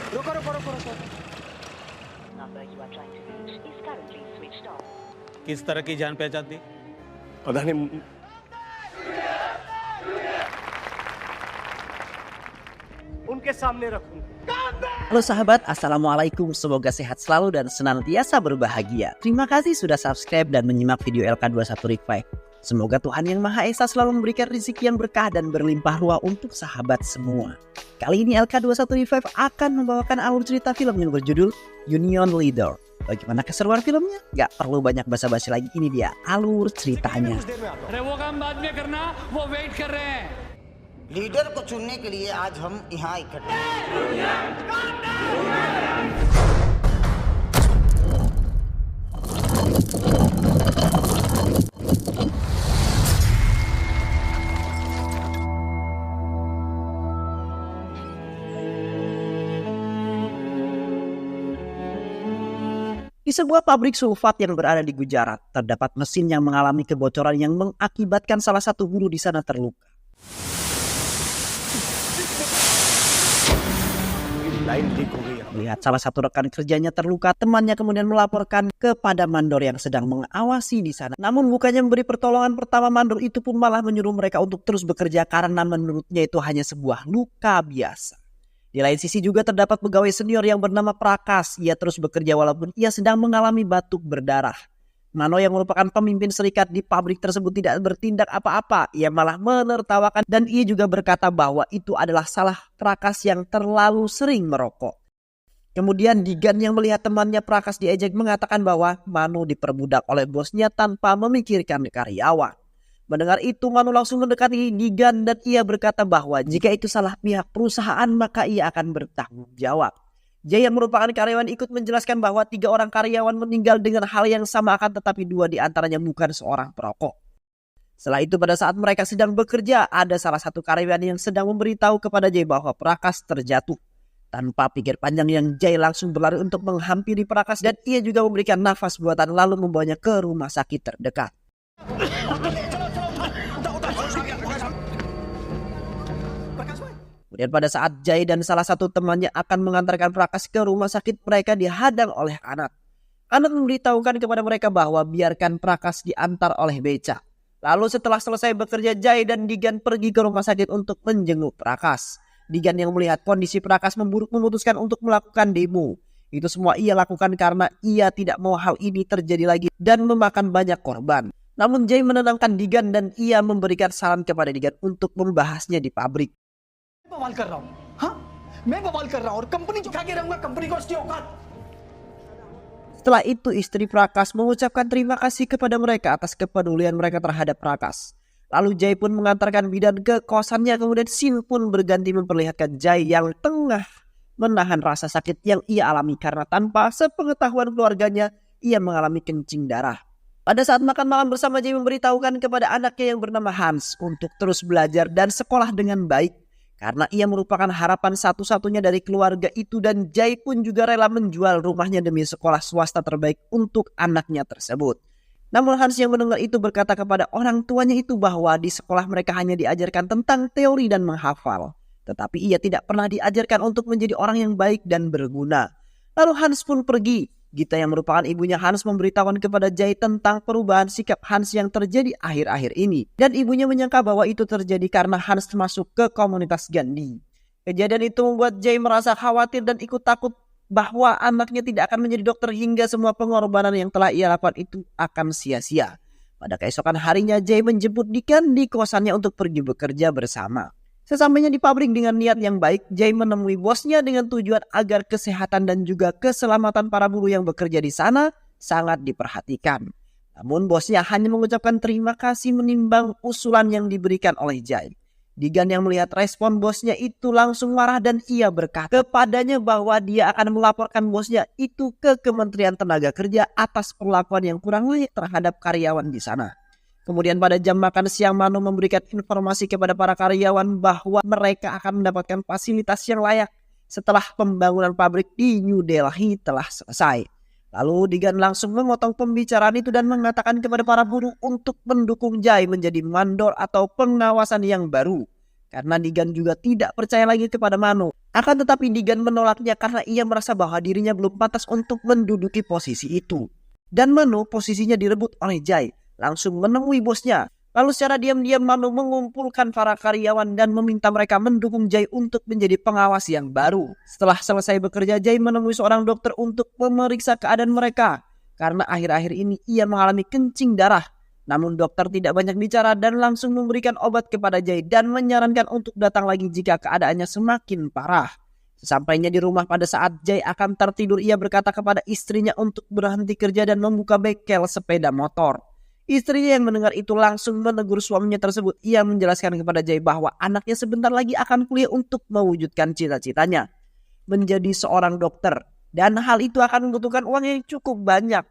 रुको रुको रुको रुको Number you are trying to reach is currently switched off. किस तरह की जान पहचान थी? पता नहीं उनके सामने रखूंगा। Halo sahabat, Assalamualaikum. Semoga sehat selalu dan senantiasa berbahagia. Terima kasih sudah subscribe dan menyimak video LK21 Revive. Semoga Tuhan Yang Maha Esa selalu memberikan rezeki yang berkah dan berlimpah ruah untuk sahabat semua. Kali ini LK21 Revive akan membawakan alur cerita film yang berjudul Union Leader. Bagaimana keseruan filmnya? Gak perlu banyak basa-basi lagi, ini dia alur ceritanya. अरे वो काम बाद में करना, वो वेट कर रहे हैं। लीडर को चुनने के लिए आज हम यहाँ इकट्ठे हैं। Di sebuah pabrik sulfat yang berada di Gujarat, terdapat mesin yang mengalami kebocoran yang mengakibatkan salah satu buruh di sana terluka. Line leak हो गई है। Melihat salah satu rekan kerjanya terluka, temannya kemudian melaporkan kepada mandor yang sedang mengawasi di sana. Namun bukannya memberi pertolongan pertama, mandor itu pun malah menyuruh mereka untuk terus bekerja karena menurutnya itu hanya sebuah luka biasa. Di lain sisi juga terdapat pegawai senior yang bernama Prakas. Ia terus bekerja walaupun ia sedang mengalami batuk berdarah. Mano yang merupakan pemimpin serikat di pabrik tersebut tidak bertindak apa-apa. Ia malah menertawakan dan ia juga berkata bahwa itu adalah salah Prakas yang terlalu sering merokok. Kemudian Digan yang melihat temannya Prakas diejek mengatakan bahwa Mano diperbudak oleh bosnya tanpa memikirkan karyawan. Mendengar itu, Mano langsung mendekati Digan dan ia berkata bahwa jika itu salah pihak perusahaan maka ia akan bertanggung jawab. Jay yang merupakan karyawan ikut menjelaskan bahwa 3 orang karyawan meninggal dengan hal yang sama akan tetapi 2 di antaranya bukan seorang perokok. Setelah itu pada saat mereka sedang bekerja, ada salah satu karyawan yang sedang memberitahu kepada Jay bahwa Prakas terjatuh. Tanpa pikir panjang yang Jay langsung berlari untuk menghampiri Prakas dan ia juga memberikan nafas buatan lalu membawanya ke rumah sakit terdekat. Kemudian pada saat Jay dan salah satu temannya akan mengantarkan Prakas ke rumah sakit, mereka dihadang oleh Anat. Anat memberitahukan kepada mereka bahwa biarkan Prakas diantar oleh beca. Lalu setelah selesai bekerja, Jay dan Digan pergi ke rumah sakit untuk menjenguk Prakas. Digan yang melihat kondisi Prakas memburuk memutuskan untuk melakukan demo. Itu semua ia lakukan karena ia tidak mau hal ini terjadi lagi dan memakan banyak korban. Namun Jay menenangkan Digan dan ia memberikan saran kepada Digan untuk membahasnya di pabrik. बवाल कर रहा हूं, हाँ मैं बवाल कर रहा हूं और कंपनी झुका के रहूंगा, कंपनी को उसकी औकात। Setelah itu istri Prakas mengucapkan terima kasih kepada mereka atas kepedulian mereka terhadap Prakas. Lalu Jay pun mengantarkan bidan ke kosannya, kemudian Sin pun berganti memperlihatkan Jay yang tengah menahan rasa sakit yang ia alami karena tanpa sepengetahuan keluarganya ia mengalami kencing darah. Pada saat makan malam bersama, Jay memberitahukan kepada anaknya yang bernama Hans untuk terus belajar dan sekolah dengan baik. Karena ia merupakan harapan satu-satunya dari keluarga itu dan Jay pun juga rela menjual rumahnya demi sekolah swasta terbaik untuk anaknya tersebut. Namun Hans yang mendengar itu berkata kepada orang tuanya itu bahwa di sekolah mereka hanya diajarkan tentang teori dan menghafal. Tetapi ia tidak pernah diajarkan untuk menjadi orang yang baik dan berguna. Lalu Hans pun pergi. Gita yang merupakan ibunya Hans memberitahukan kepada Jay tentang perubahan sikap Hans yang terjadi akhir-akhir ini. Dan ibunya menyangka bahwa itu terjadi karena Hans masuk ke komunitas Gandhi. Kejadian itu membuat Jay merasa khawatir dan ikut takut bahwa anaknya tidak akan menjadi dokter hingga semua pengorbanan yang telah ia lakukan itu akan sia-sia. Pada keesokan harinya Jay menjemput Digan di kosannya untuk pergi bekerja bersama. Sesampainya di pabrik dengan niat yang baik, Jay menemui bosnya dengan tujuan agar kesehatan dan juga keselamatan para buruh yang bekerja di sana sangat diperhatikan. Namun bosnya hanya mengucapkan terima kasih menimbang usulan yang diberikan oleh Jay. Digan yang melihat respon bosnya itu langsung marah dan ia berkata kepadanya bahwa dia akan melaporkan bosnya itu ke Kementerian Tenaga Kerja atas perlakuan yang kurang layak terhadap karyawan di sana. Kemudian pada jam makan siang, Mano memberikan informasi kepada para karyawan bahwa mereka akan mendapatkan fasilitas yang layak setelah pembangunan pabrik di New Delhi telah selesai. Lalu Digan langsung memotong pembicaraan itu dan mengatakan kepada para buruh untuk mendukung Jay menjadi mandor atau pengawasan yang baru. Karena Digan juga tidak percaya lagi kepada Mano. Akan tetapi Digan menolaknya karena ia merasa bahwa dirinya belum pantas untuk menduduki posisi itu. Dan Mano posisinya direbut oleh Jai, langsung menemui bosnya. Lalu secara diam-diam Mano mengumpulkan para karyawan dan meminta mereka mendukung Jai untuk menjadi pengawas yang baru. Setelah selesai bekerja, Jai menemui seorang dokter untuk memeriksa keadaan mereka. Karena akhir-akhir ini ia mengalami kencing darah. Namun dokter tidak banyak bicara dan langsung memberikan obat kepada Jai dan menyarankan untuk datang lagi jika keadaannya semakin parah. Sesampainya di rumah pada saat Jai akan tertidur, ia berkata kepada istrinya untuk berhenti kerja dan membuka bengkel sepeda motor. Istrinya yang mendengar itu langsung menegur suaminya tersebut. Ia menjelaskan kepada Jai bahwa anaknya sebentar lagi akan kuliah untuk mewujudkan cita-citanya menjadi seorang dokter. Dan hal itu akan membutuhkan uang yang cukup banyak.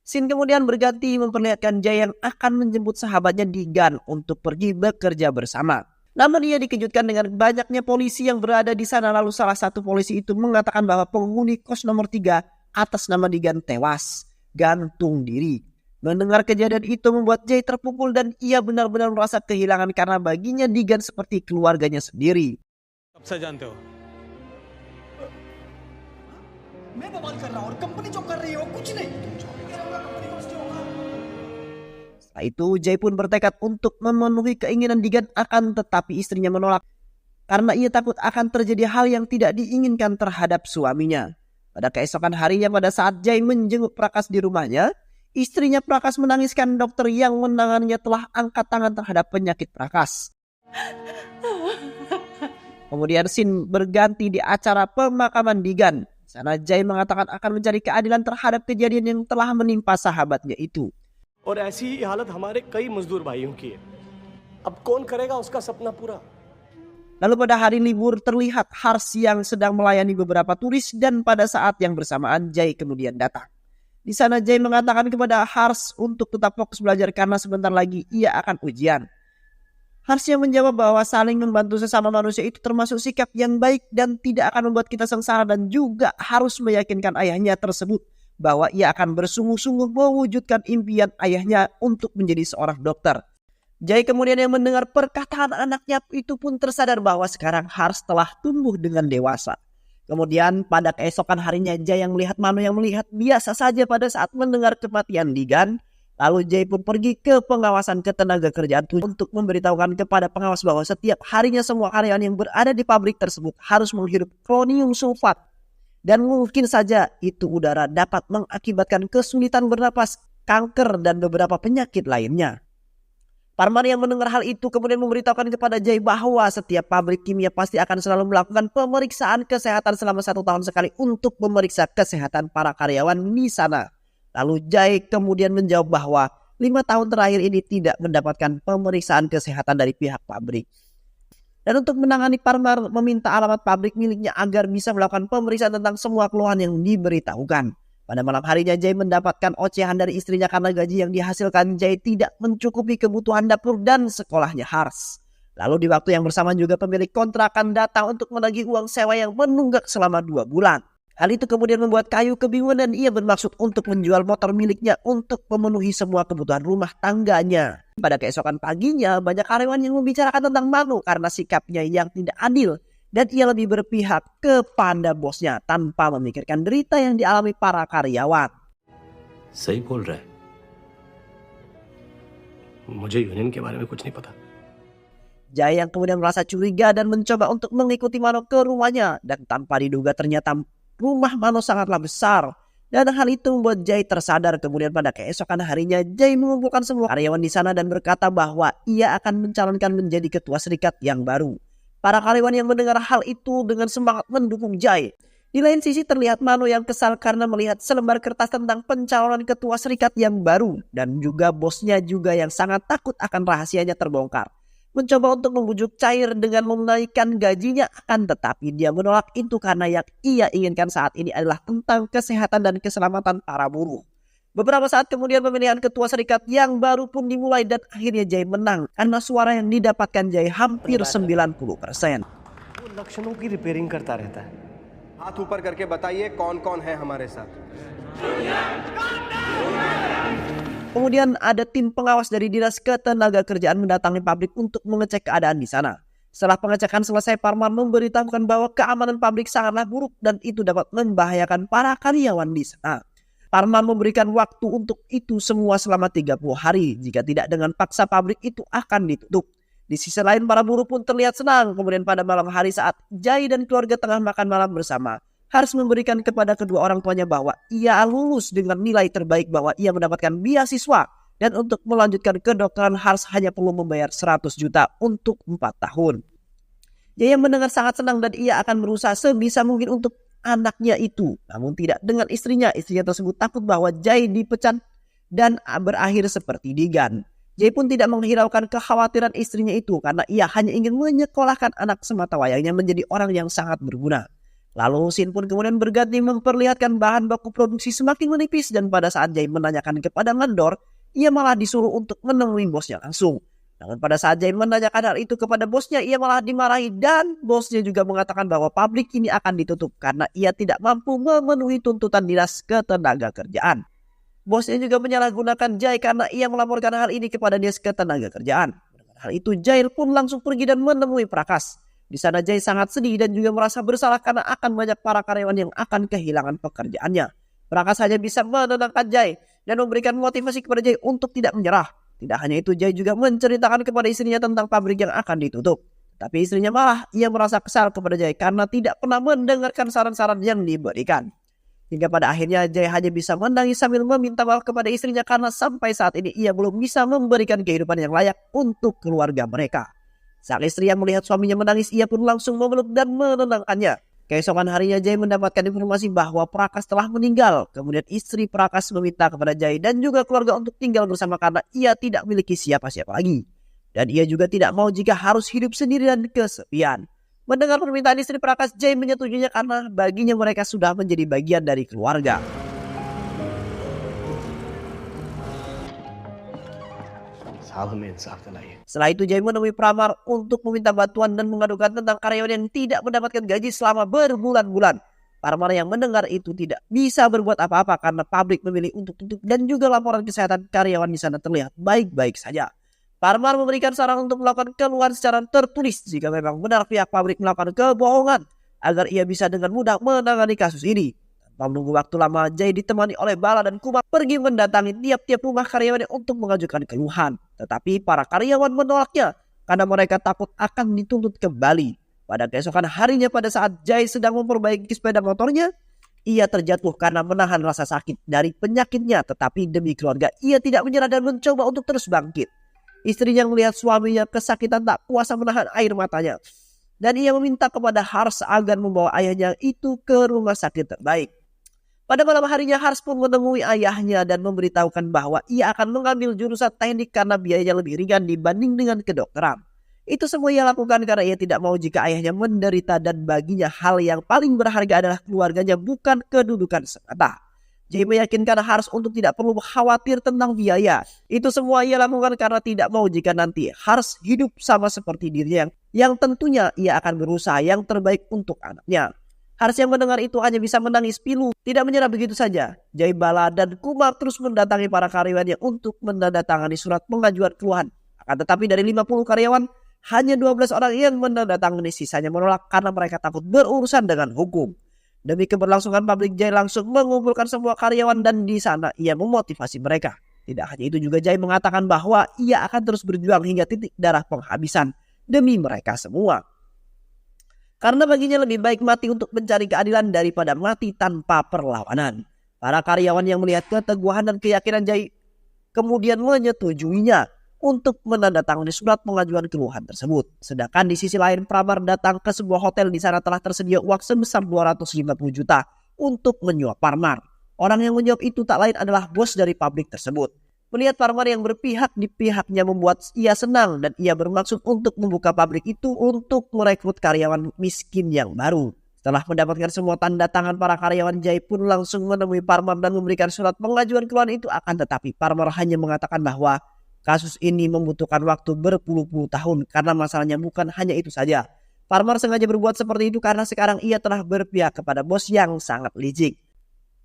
Scene kemudian berganti memperlihatkan Jai yang akan menjemput sahabatnya Digan untuk pergi bekerja bersama. Namun ia dikejutkan dengan banyaknya polisi yang berada di sana. Lalu salah satu polisi itu mengatakan bahwa penghuni kos nomor 3 atas nama Digan tewas gantung diri. Mendengar kejadian itu membuat Jai terpukul dan ia benar-benar merasa kehilangan karena baginya Digan seperti keluarganya sendiri. कब से जानते हो? मैं बवाल कर रहा हूँ और कंपनी जो कर रही है वो कुछ नहीं कंपनी को जो होगा। Setelah itu Jai pun bertekad untuk memenuhi keinginan Digan, akan tetapi istrinya menolak karena ia takut akan terjadi hal yang tidak diinginkan terhadap suaminya. Pada keesokan harinya pada saat Jai menjenguk Prakas di rumahnya, istrinya Prakas menangiskan dokter yang menanganinya telah angkat tangan terhadap penyakit Prakas. Kemudian scene berganti di acara pemakaman Digan. Di sana Jai mengatakan akan mencari keadilan terhadap kejadian yang telah menimpa sahabatnya itu. और ऐसी ही हालत हमारे कई मजदूर भाइयों की है। अब कौन करेगा उसका सपना पूरा? Lalu pada hari libur terlihat Hars yang sedang melayani beberapa turis dan pada saat yang bersamaan Jai kemudian datang. Di sana Jai mengatakan kepada Hars untuk tetap fokus belajar karena sebentar lagi ia akan ujian. Hars yang menjawab bahwa saling membantu sesama manusia itu termasuk sikap yang baik dan tidak akan membuat kita sengsara, dan juga harus meyakinkan ayahnya tersebut bahwa ia akan bersungguh-sungguh mewujudkan impian ayahnya untuk menjadi seorang dokter. Jai kemudian yang mendengar perkataan anaknya itu pun tersadar bahwa sekarang Hars telah tumbuh dengan dewasa. Kemudian pada keesokan harinya Jai yang melihat Mano yang melihat biasa saja pada saat mendengar kematian Digan. Lalu Jai pun pergi ke pengawasan ketenaga kerjaan untuk memberitahukan kepada pengawas bahwa setiap harinya semua karyawan yang berada di pabrik tersebut harus menghirup klonium sulfat. Dan mungkin saja itu udara dapat mengakibatkan kesulitan bernapas, kanker, dan beberapa penyakit lainnya. Parmar yang mendengar hal itu kemudian memberitahukan kepada Jai bahwa setiap pabrik kimia pasti akan selalu melakukan pemeriksaan kesehatan selama 1 tahun sekali untuk memeriksa kesehatan para karyawan di sana. Lalu Jai kemudian menjawab bahwa 5 tahun terakhir ini tidak mendapatkan pemeriksaan kesehatan dari pihak pabrik. Dan untuk menangani, Parmar meminta alamat pabrik miliknya agar bisa melakukan pemeriksaan tentang semua keluhan yang diberitahukan. Pada malam harinya Jai mendapatkan ocehan dari istrinya karena gaji yang dihasilkan Jai tidak mencukupi kebutuhan dapur dan sekolahnya Hars. Lalu di waktu yang bersamaan juga pemilik kontrakan datang untuk menagih uang sewa yang menunggak selama 2 bulan. Hal itu kemudian membuat Kayu kebingungan dan ia bermaksud untuk menjual motor miliknya untuk memenuhi semua kebutuhan rumah tangganya. Pada keesokan paginya banyak karyawan yang membicarakan tentang Mano karena sikapnya yang tidak adil. Dan ia lebih berpihak kepada bosnya tanpa memikirkan derita yang dialami para karyawan. सही बोल रहा है। मुझे यूनियन के बारे में कुछ नहीं पता। Jai yang kemudian merasa curiga dan mencoba untuk mengikuti Mano ke rumahnya. Dan tanpa diduga ternyata rumah Mano sangatlah besar. Dan hal itu membuat Jai tersadar. Kemudian pada keesokan harinya Jai mengumpulkan semua karyawan di sana dan berkata bahwa ia akan mencalonkan menjadi ketua serikat yang baru. Para karyawan yang mendengar hal itu dengan semangat mendukung Jai. Di lain sisi terlihat Mano yang kesal karena melihat selembar kertas tentang pencalonan ketua serikat yang baru. Dan juga bosnya juga yang sangat takut akan rahasianya terbongkar. Mencoba untuk membujuk Cair dengan menaikkan gajinya, akan tetapi dia menolak itu karena yang ia inginkan saat ini adalah tentang kesehatan dan keselamatan para buruh. Beberapa saat kemudian pemilihan ketua serikat yang baru pun dimulai dan akhirnya Jai menang karena suara yang didapatkan Jai hampir 90%. वो लक्षणों की रिपेयरिंग करता रहता है। हाथ ऊपर करके बताइए कौन-कौन है हमारे साथ। Kemudian ada tim pengawas dari Dinas Ketenagakerjaan mendatangi pabrik untuk mengecek keadaan di sana. Setelah pengecekan selesai, Parmar memberitahukan bahwa keamanan pabrik sangatlah buruk dan itu dapat membahayakan para karyawan di sana. Parmar memberikan waktu untuk itu semua selama 30 hari. Jika tidak, dengan paksa pabrik itu akan ditutup. Di sisi lain, para buruh pun terlihat senang. Kemudian pada malam hari saat Jai dan keluarga tengah makan malam bersama, Hars memberikan kepada kedua orang tuanya bahwa ia lulus dengan nilai terbaik, bahwa ia mendapatkan beasiswa. Dan untuk melanjutkan kedokteran, Hars hanya perlu membayar 100 juta untuk 4 tahun. Jai mendengar sangat senang dan ia akan berusaha sebisa mungkin untuk anaknya itu. Namun tidak dengan istrinya. Istrinya tersebut takut bahwa Jai dipecat dan berakhir seperti Digan. Jai pun tidak menghiraukan kekhawatiran istrinya itu karena ia hanya ingin menyekolahkan anak semata wayangnya menjadi orang yang sangat berguna. Lalu scene pun kemudian berganti memperlihatkan bahan baku produksi semakin menipis dan pada saat Jai menanyakan kepada mandor, ia malah disuruh untuk menemui bosnya langsung. Namun pada saat Jai menanyakan hal itu kepada bosnya, ia malah dimarahi dan bosnya juga mengatakan bahwa pabrik ini akan ditutup karena ia tidak mampu memenuhi tuntutan dinas ketenaga kerjaan. Bosnya juga menyalahgunakan Jai karena ia melaporkan hal ini kepada dinas ketenaga kerjaan. Dengan hal itu Jai pun langsung pergi dan menemui Prakas. Di sana Jai sangat sedih dan juga merasa bersalah karena akan banyak para karyawan yang akan kehilangan pekerjaannya. Prakas hanya bisa menenangkan Jai dan memberikan motivasi kepada Jai untuk tidak menyerah. Tidak hanya itu, Jai juga menceritakan kepada istrinya tentang pabrik yang akan ditutup. Tapi istrinya malah ia merasa kesal kepada Jai karena tidak pernah mendengarkan saran-saran yang diberikan. Hingga pada akhirnya Jai hanya bisa menangis sambil meminta maaf kepada istrinya karena sampai saat ini ia belum bisa memberikan kehidupan yang layak untuk keluarga mereka. Sang istri yang melihat suaminya menangis, ia pun langsung memeluk dan menenangkannya. Keesokan harinya Jai mendapatkan informasi bahwa Prakas telah meninggal. Kemudian istri Prakas meminta kepada Jai dan juga keluarga untuk tinggal bersama karena ia tidak memiliki siapa-siapa lagi. Dan ia juga tidak mau jika harus hidup sendiri dan kesepian. Mendengar permintaan istri Prakas, Jai menyetujuinya karena baginya mereka sudah menjadi bagian dari keluarga. Setelah itu Jai menemui Pramar untuk meminta bantuan dan mengadukan tentang karyawan yang tidak mendapatkan gaji selama berbulan-bulan. Pramar yang mendengar itu tidak bisa berbuat apa-apa karena pabrik memilih untuk tutup dan juga laporan kesehatan karyawan di sana terlihat baik-baik saja. Pramar memberikan saran untuk melakukan keluhan secara tertulis jika memang benar pihak pabrik melakukan kebohongan agar ia bisa dengan mudah menangani kasus ini. Tanpa menunggu waktu lama, Jai ditemani oleh Bala dan Kumar pergi mendatangi tiap-tiap rumah karyawan untuk mengajukan keluhan. Tetapi para karyawan menolaknya karena mereka takut akan dituntut kembali. Pada keesokan harinya pada saat Jai sedang memperbaiki sepeda motornya, ia terjatuh karena menahan rasa sakit dari penyakitnya. Tetapi demi keluarga, ia tidak menyerah dan mencoba untuk terus bangkit. Istrinya melihat suaminya kesakitan tak kuasa menahan air matanya. Dan ia meminta kepada Hars agar membawa ayahnya itu ke rumah sakit terbaik. Pada malam harinya Hars pun menemui ayahnya dan memberitahukan bahwa ia akan mengambil jurusan teknik karena biayanya lebih ringan dibanding dengan kedokteran. Itu semua ia lakukan karena ia tidak mau jika ayahnya menderita dan baginya hal yang paling berharga adalah keluarganya bukan kedudukan semata. Jai meyakinkan Hars untuk tidak perlu khawatir tentang biaya. Itu semua ia lakukan karena tidak mau jika nanti Hars hidup sama seperti dirinya yang tentunya ia akan berusaha yang terbaik untuk anaknya. Hars yang mendengar itu hanya bisa menangis pilu, tidak menyerah begitu saja. Jai, Bala, dan Kumar terus mendatangi para karyawannya untuk menandatangani surat pengajuan keluhan. Akan tetapi dari 50 karyawan, hanya 12 orang yang menandatangani, sisanya menolak karena mereka takut berurusan dengan hukum. Demi keberlangsungan pabrik, Jai langsung mengumpulkan semua karyawan dan di sana ia memotivasi mereka. Tidak hanya itu juga Jai mengatakan bahwa ia akan terus berjuang hingga titik darah penghabisan demi mereka semua. Karena baginya lebih baik mati untuk mencari keadilan daripada mati tanpa perlawanan. Para karyawan yang melihat keteguhan dan keyakinan Jai kemudian menyetujuinya untuk menandatangani surat pengajuan keluhan tersebut. Sedangkan di sisi lain Pramar datang ke sebuah hotel. Di sana telah tersedia uang sebesar 250 juta untuk menyuap Pramar. Orang yang menyuap itu tak lain adalah bos dari pabrik tersebut. Melihat Pramar yang berpihak di pihaknya membuat ia senang dan ia bermaksud untuk membuka pabrik itu untuk merekrut karyawan miskin yang baru. Setelah mendapatkan semua tanda tangan para karyawan, Jai pun langsung menemui Pramar dan memberikan surat pengajuan keluhan itu. Akan tetapi Pramar hanya mengatakan bahwa kasus ini membutuhkan waktu berpuluh-puluh tahun karena masalahnya bukan hanya itu saja. Pramar sengaja berbuat seperti itu karena sekarang ia telah berpihak kepada bos yang sangat licik.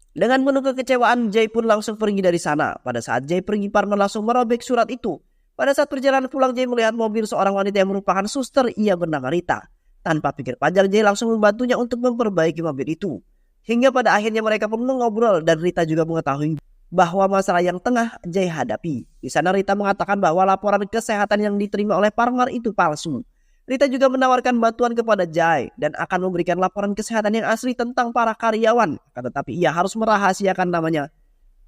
Dengan penuh kekecewaan, Jai pun langsung pergi dari sana. Pada saat Jai pergi, Pramar langsung merobek surat itu. Pada saat perjalanan pulang, Jay melihat mobil seorang wanita yang merupakan suster ia bernama Rita. Tanpa pikir panjang, Jay langsung membantunya untuk memperbaiki mobil itu. Hingga pada akhirnya mereka pun mengobrol dan Rita juga mengetahui bahwa masalah yang tengah Jay hadapi. Di sana Rita mengatakan bahwa laporan kesehatan yang diterima oleh partner itu palsu. Rita juga menawarkan bantuan kepada Jay dan akan memberikan laporan kesehatan yang asli tentang para karyawan. Tetapi ia harus merahasiakan namanya.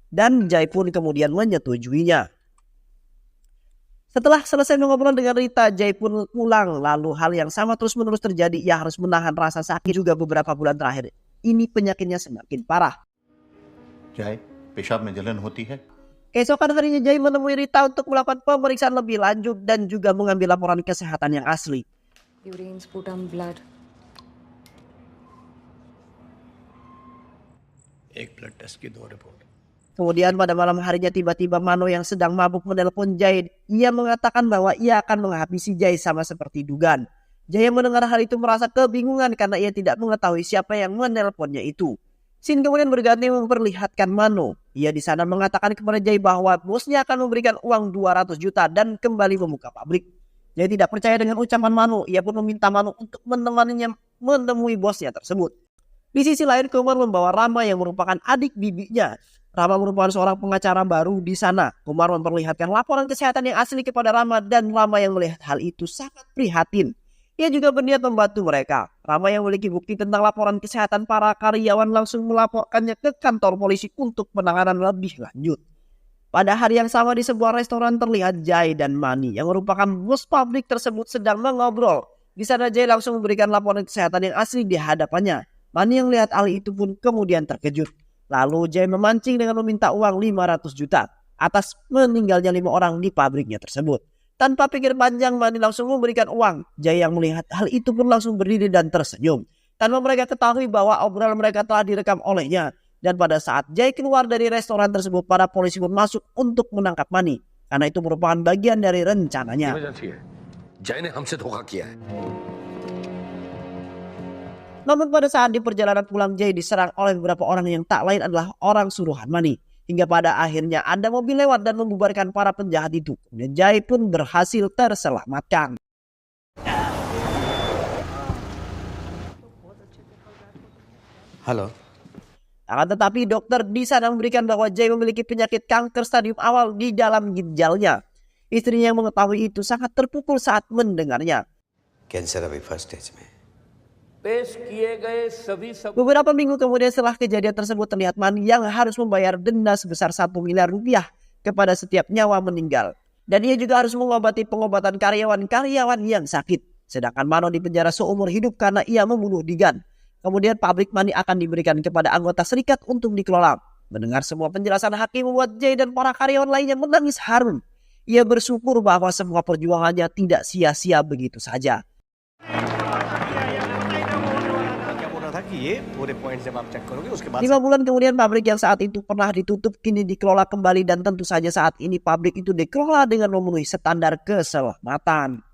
Dan Jay pun kemudian menyetujuinya. Setelah selesai mengobrol dengan Rita, Jay pun pulang. Lalu hal yang sama terus-menerus terjadi. Ia harus menahan rasa sakit juga beberapa bulan terakhir. Ini penyakitnya semakin parah. Jay, पेशाब में जलन होती है? Keesokan harinya Jay menemui Rita untuk melakukan pemeriksaan lebih lanjut dan juga mengambil laporan kesehatan yang asli. Urine, sputum, blood. एक blood test की 2 report. Kemudian pada malam harinya tiba-tiba Mano yang sedang mabuk menelpon Jay. Ia mengatakan bahwa ia akan menghabisi Jay sama seperti dugaan. Jay yang mendengar hal itu merasa kebingungan karena ia tidak mengetahui siapa yang menelponnya itu. Scene kemudian berganti memperlihatkan Mano. Ia di sana mengatakan kepada Jay bahwa bosnya akan memberikan uang 200 juta dan kembali membuka pabrik. Jay tidak percaya dengan ucapan Mano. Ia pun meminta Mano untuk menemaninya menemui bosnya tersebut. Di sisi lain, Kumar membawa Rama yang merupakan adik bibinya. Rama merupakan seorang pengacara baru di sana. Kumar memperlihatkan laporan kesehatan yang asli kepada Rama dan Rama yang melihat hal itu sangat prihatin. Ia juga berniat membantu mereka. Rama yang memiliki bukti tentang laporan kesehatan para karyawan langsung melaporkannya ke kantor polisi untuk penanganan lebih lanjut. Pada hari yang sama di sebuah restoran terlihat Jay dan Mani yang merupakan bos pabrik tersebut sedang mengobrol. Di sana Jay langsung memberikan laporan kesehatan yang asli di hadapannya. Mani yang lihat hal itu pun kemudian terkejut. Lalu Jay memancing dengan meminta uang 500 juta atas meninggalnya 5 orang di pabriknya tersebut. Tanpa pikir panjang, Mani langsung memberikan uang. Jay yang melihat hal itu pun langsung berdiri dan tersenyum. Tanpa mereka ketahui bahwa obrolan mereka telah direkam olehnya. Dan pada saat Jay keluar dari restoran tersebut, para polisi pun masuk untuk menangkap Mani. Karena itu merupakan bagian dari rencananya. Namun pada saat di perjalanan pulang, Jay diserang oleh beberapa orang yang tak lain adalah orang suruhan Mani. Hingga pada akhirnya ada mobil lewat dan membubarkan para penjahat itu. Dan Jay pun berhasil terselamatkan. Halo. Akan tetapi dokter di sana memberikan bahwa Jay memiliki penyakit kanker stadium awal di dalam ginjalnya. Istrinya yang mengetahui itu sangat terpukul saat mendengarnya. Cancer अभी first stage में. Beberapa minggu kemudian setelah kejadian tersebut terlihat Mani yang harus membayar denda sebesar 1 miliar rupiah kepada setiap nyawa meninggal. Dan ia juga harus mengobati pengobatan karyawan-karyawan yang sakit. Sedangkan Mano dipenjara seumur hidup karena ia membunuh Digan. Kemudian pabrik Mani akan diberikan kepada anggota serikat untuk dikelola. Mendengar semua penjelasan hakim membuat Jay dan para karyawan lainnya menangis haru. Ia bersyukur bahwa semua perjuangannya tidak sia-sia begitu saja. 5 bulan kemudian pabrik yang saat itu pernah ditutup kini dikelola kembali dan tentu saja saat ini pabrik itu dikelola dengan memenuhi standar keselamatan.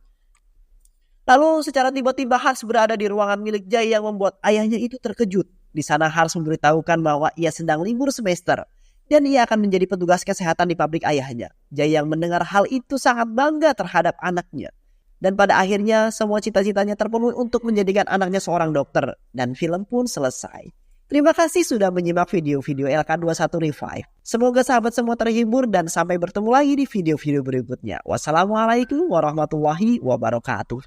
Lalu secara tiba-tiba Hars berada di ruangan milik Jay yang membuat ayahnya itu terkejut. Di sana Hars memberitahukan bahwa ia sedang libur semester dan ia akan menjadi petugas kesehatan di pabrik ayahnya. Jay yang mendengar hal itu sangat bangga terhadap anaknya. Dan pada akhirnya semua cita-citanya terpenuhi untuk menjadikan anaknya seorang dokter. Dan film pun selesai. Terima kasih sudah menyimak video-video LK21 Revive. Semoga sahabat semua terhibur dan sampai bertemu lagi di video-video berikutnya. Wassalamualaikum warahmatullahi wabarakatuh.